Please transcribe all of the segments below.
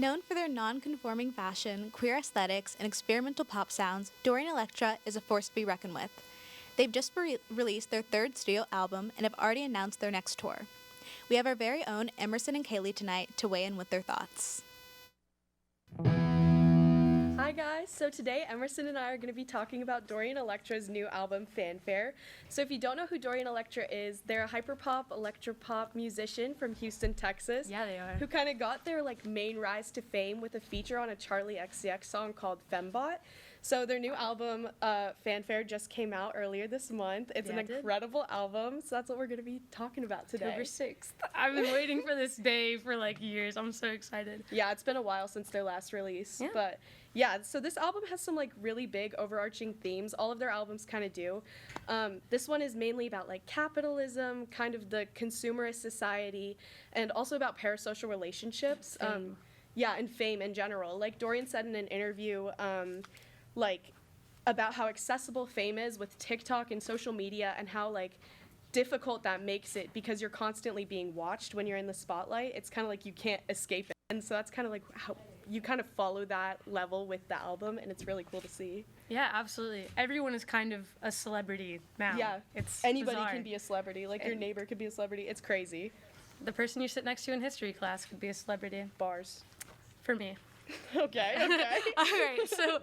Known for their non-conforming fashion, queer aesthetics, and experimental pop sounds, Dorian Electra is a force to be reckoned with. They've just released their third studio album and have already announced their next tour. We have our very own Emerson and Kaley tonight to weigh in with their thoughts. Hi guys, so today Emerson and I are going to be talking about Dorian Electra's new album, Fanfare. So if you don't know who Dorian Electra is, they're a hyperpop, electropop musician from Houston, Texas. Yeah, they are. Who kind of got their main rise to fame with a feature on a Charlie XCX song called Fembot. So their new album, Fanfare, just came out earlier this month. It's an incredible album, so that's what we're going to be talking about today. October 6th. I've been waiting for this day for years. I'm so excited. Yeah, it's been a while since their last release, but yeah, so this album has some really big overarching themes. All of their albums kind of do. This one is mainly about capitalism, kind of the consumerist society, and also about parasocial relationships. And fame in general. Dorian said in an interview, about how accessible fame is with TikTok and social media, and how difficult that makes it because you're constantly being watched when you're in the spotlight. It's kind of you can't escape it, and so that's kind of how you kind of follow that level with the album, and it's really cool to see. Yeah, absolutely. Everyone is kind of a celebrity now. Yeah, it's anybody bizarre. can be a celebrity. Your neighbor could be a celebrity. It's crazy. The person you sit next to in history class could be a celebrity. Bars. For me. Okay. All right, so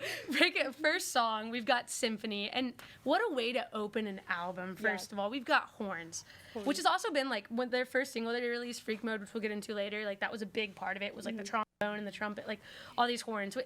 first song, we've got Symphony, and what a way to open an album, first of all. We've got horns, which has also been, when their first single that they released, Freak Mode, which we'll get into later, that was a big part of it, was, the trombone and the trumpet, all these horns.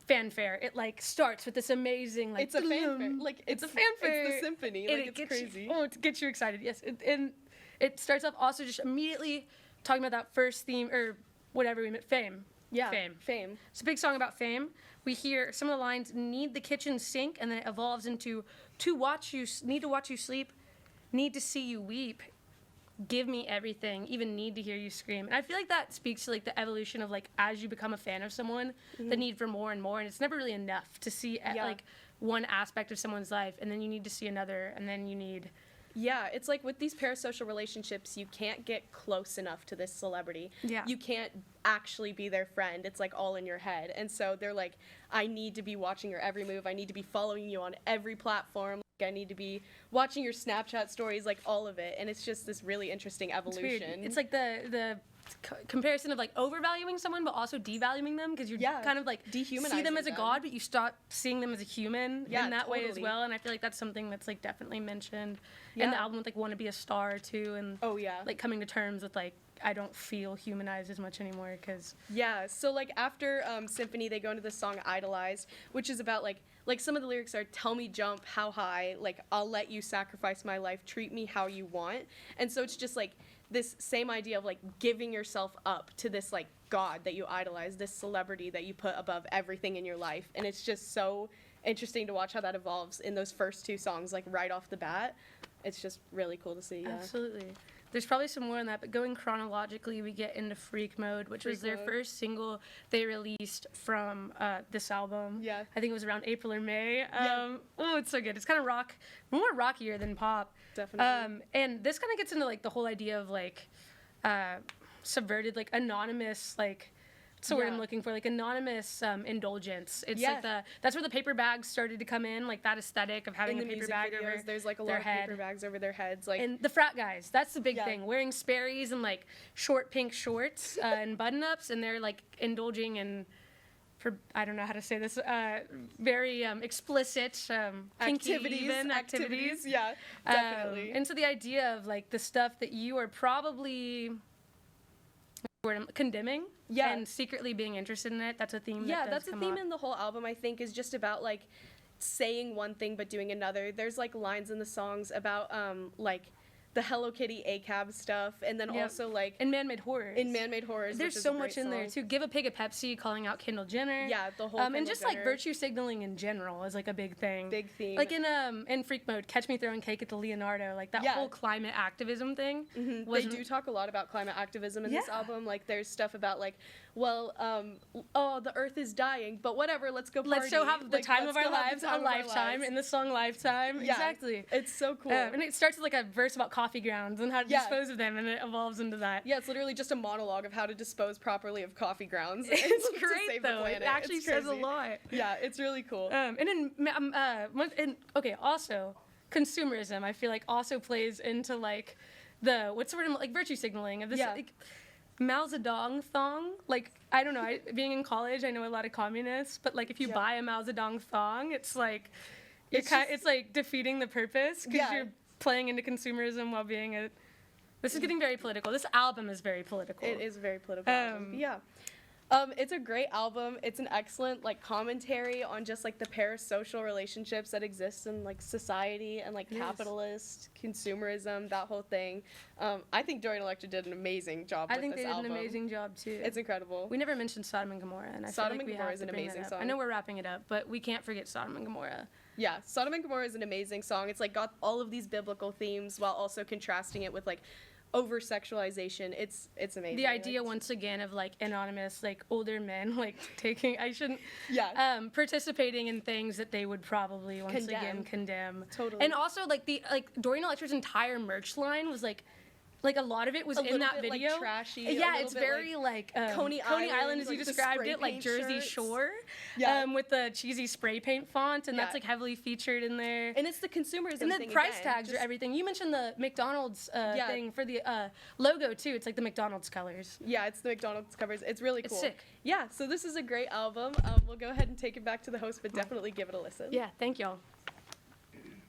Fanfare, it, starts with this amazing, It's a fanfare. It's a fanfare. It's the symphony. It's crazy. It gets you excited, yes. And it starts off also just immediately talking about that first theme, or whatever we meant, fame. Yeah, fame. It's a big song about fame. We hear some of the lines, need the kitchen sink, and then it evolves into, need to watch you sleep, need to see you weep, give me everything, even need to hear you scream. And I feel that speaks to, the evolution of, as you become a fan of someone, the need for more and more, and it's never really enough to see, one aspect of someone's life, and then you need to see another, and then you need... Yeah, it's with these parasocial relationships, you can't get close enough to this celebrity. Yeah. You can't actually be their friend. It's all in your head. And so they're I need to be watching your every move. I need to be following you on every platform. I need to be watching your Snapchat stories, all of it. And it's just this really interesting evolution. It's the comparison of overvaluing someone but also devaluing them, because you're kind of dehumanizing see them as a god, but you stop seeing them as a human in that way as well. And I feel that's something that's definitely mentioned in the album with want to be a star too, and coming to terms with I don't feel humanized as much anymore, because so after Symphony, they go into the song Idolized, which is about some of the lyrics are, tell me jump how high, I'll let you sacrifice my life, treat me how you want. And so it's just this same idea of giving yourself up to this god that you idolize, this celebrity that you put above everything in your life. And it's just so interesting to watch how that evolves in those first two songs, right off the bat. It's just really cool to see. Yeah. Absolutely. There's probably some more on that, but going chronologically, we get into Freak Mode, which was their first single they released from this album. Yeah. I think it was around April or May. Oh, it's so good. It's kind of more rockier than pop. Definitely. And this kind of gets into the whole idea of subverted, anonymous, that's the word I'm looking for, anonymous indulgence. It's that's where the paper bags started to come in, that aesthetic of having in a paper bag videos, over there's a lot their of head. paper bags over their heads, and the frat guys, that's the big thing, wearing Sperry's and short pink shorts and button-ups, and they're indulging in, for I don't know how to say this, very explicit activities. Yeah, definitely. And so the idea of the stuff that you are probably condemning and secretly being interested in it, that's a theme that's a theme in the whole album, I think, is just about saying one thing but doing another. There's lines in the songs about the Hello Kitty ACAB stuff, and then also in Man-Made Horrors. There's so much in there too. Give a Pig a Pepsi, calling out Kendall Jenner. Yeah, the whole and just Jenner. virtue signaling in general is a big thing. Big theme. In Freak Mode, Catch Me Throwing Cake at the Leonardo, that whole climate activism thing. They do talk a lot about climate activism in this album. There's stuff about the Earth is dying, but whatever, let's go party. Let's have the time of our lives, a lifetime, in the song Lifetime. Yeah, exactly. It's so cool. And it starts with a verse about coffee grounds and how to Yeah. dispose of them, and it evolves into that. Yeah, it's literally just a monologue of how to dispose properly of coffee grounds. It's to great save the though. It planet. actually It's says a crazy. lot. Yeah, it's really cool. Also consumerism. I feel like also plays into like the what's the word, like virtue signaling of this. Yeah. Like, Mao Zedong thong. Like, I don't know. Being in college, I know a lot of communists, but like if you Yeah. buy a Mao Zedong thong, it's like It's it's like defeating the purpose because Yeah. you're playing into consumerism while being a. This is getting very political. This album is very political. It is a very political album. Yeah. It's a great album. It's an excellent like commentary on just like the parasocial relationships that exist in like society and like It is. capitalist consumerism, that whole thing. I think Dorian Electra did an amazing job I with think this they did album. an amazing job too. It's incredible. We never mentioned Sodom and Gomorrah, and I Sodom feel like and we Gomorrah have is to an bring amazing that up. I song. know we're wrapping it up, but we can't forget Sodom and Gomorrah. Yeah, Sodom and Gomorrah is an amazing song. It's like got all of these biblical themes while also contrasting it with like over sexualization. It's amazing. The idea Like, once again of like anonymous, like older men, like taking, Yeah. participating in things that they would probably once Condemn. again condemn. Totally. And also like Dorian Electra's entire merch line was like a lot of it was A in little that bit, like, video. trashy, a Yeah, little it's bit, very like Coney Island, Island, as you like, the described spray it, like paint Jersey shirts. Shore. Yeah. With the cheesy spray paint font, and Yeah. that's like heavily featured in there. And it's the consumerism And thing then price again. tags or everything. You mentioned the McDonald's Yeah. thing for the logo too. It's like the McDonald's colors. Yeah, it's the McDonald's covers. It's really It's cool. sick. Yeah, so this is a great album. We'll go ahead and take it back to the host, but definitely give it a listen. Yeah, thank y'all.